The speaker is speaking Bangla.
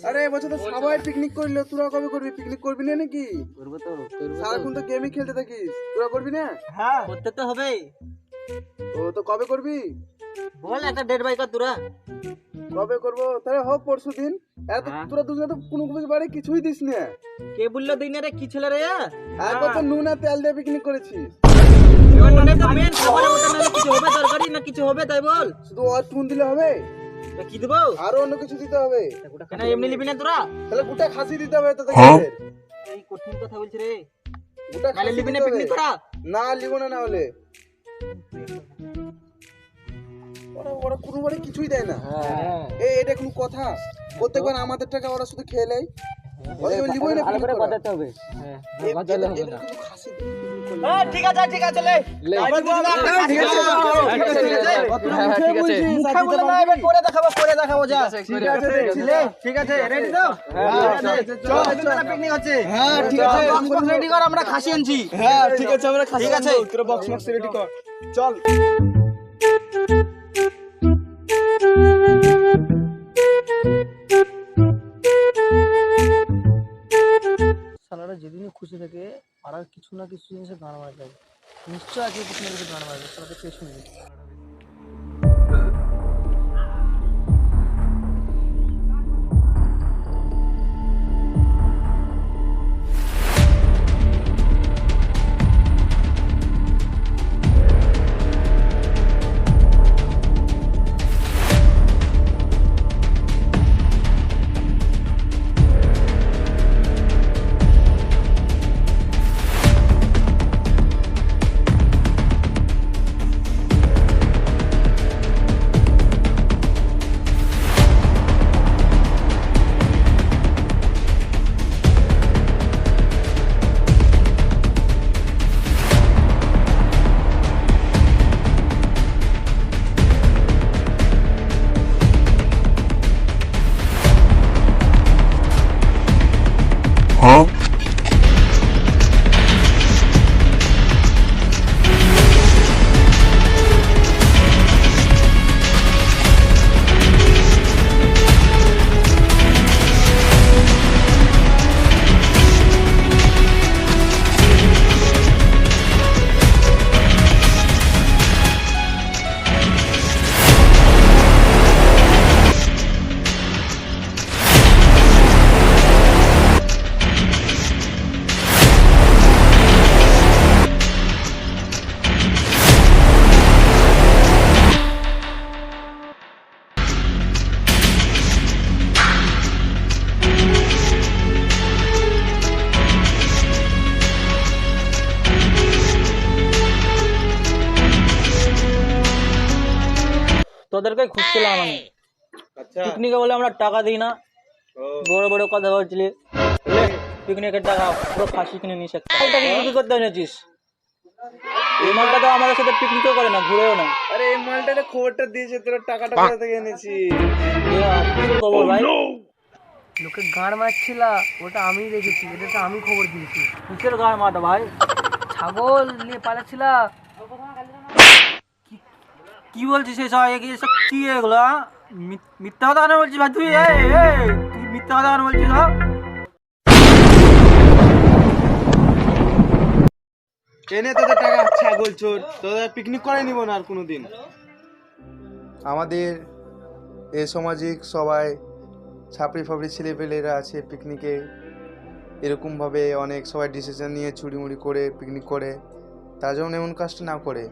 আরে এবছর তো সবাই পিকনিক করলো, তোরা কবে করবি? পিকনিক করবি না নাকি? করবো তো। সারাক্ষণ তো গেমই খেলতে থাকিস, তোরা করবি না? হ্যাঁ করতে তো হবে। ও তো কবে করবি? বল একটা ডেট বাই কর তোরা। কবে করবো? তাহলে হোক পরশু দিন। তোরা দুজনে তো কোনো বাড়ি কিছুই দিস না। কে বললো দিন রে? কি ছেলে রে? একবার তো নুন আর তেল দিয়ে পিকনিক করেছিস। মানে তো মেন খাবার ওটা না, কিছু হবে তরকারি না কিছু হবে তাই বল। শুধু আর চুন দিলে হবে? কি দেবো? আরো অন্য কিছু দিতে হবে। কেন এমনি নিবি না তোরা? তাহলে গোটা খাসি দিতে হবে তোদের। এই কঠিন কথা বলছিস রে। গোটা খালি খাসি নিবি না দিতে হবে। পিকনিক করা? না লিব না, না হলে ওরা কোনো বাড়ি কিছুই দেয় না। এটা কোনো কথা? প্রত্যেকবার আমাদের টাকা ওরা শুধু খেয়ে নেয়। লিবই না পিকনিক করা। ঠিক আছে ঠিক আছে লে। ঠিক আছে মুখে বলে না, এবার করে দেখাবো যা। ঠিক আছে রেডি তো? চল পিকনিক হচ্ছে। হ্যাঁ ঠিক আছে, রেডি কর, আমরা খাসি আনছি। হ্যাঁ ঠিক আছে, আমরা খাসি ঠিক আছে। আনবো। তোরা বক্স রেডি কর, চল। সালারা যেদিনই খুশি থাকে পাড়ার কিছু না কিছু জিনিসে গান মারা যাবে, নিশ্চয় আছে কিছু না কিছু গান মারা যাবে। সালাকে পেছনে তোদেরকে খুঁজছিলাম আমি। পিকনিকে বলে আমরা টাকা দিই না, বড় বড় কথা বলছিলি। পিকনিকের টাকা পুরো খাসি কিনে নিস। কি করতে এনেছিস? এই মালটা তো আমাদের সাথে পিকনিকও করে না, ঘুরেও না। আরে এই মালটা খবরটা দিয়েছে, তোরা টাকাটা কোথা থেকে এনেছি? খবর ভাই, লোকে গান মারছিল, ওটা আমি দেখেছি, এটা তো আমি খবর দিয়েছি। কিসের গান মারটা ভাই? ছাগল নিয়ে পালাচ্ছিল। কি বলছিস এসব? কি এগুলো? মিথ্যা কথা কেন বলছিস ভাই? তুই তুই মিথ্যা কথা কেন বলছিস? এনে তোদের টাকা, ছাগল চোর, তোদের পিকনিক করে নিব না আর কোনোদিন। আমাদের এ সামাজিক সবাই ছাপড়ি ফাপড়ি ছেলেপেলেরা আছে পিকনিকে, এরকমভাবে অনেক সবাই ডিসিশন নিয়ে চুরিমুড়ি করে পিকনিক করে, তার জন্য এমন কাজটা না করে।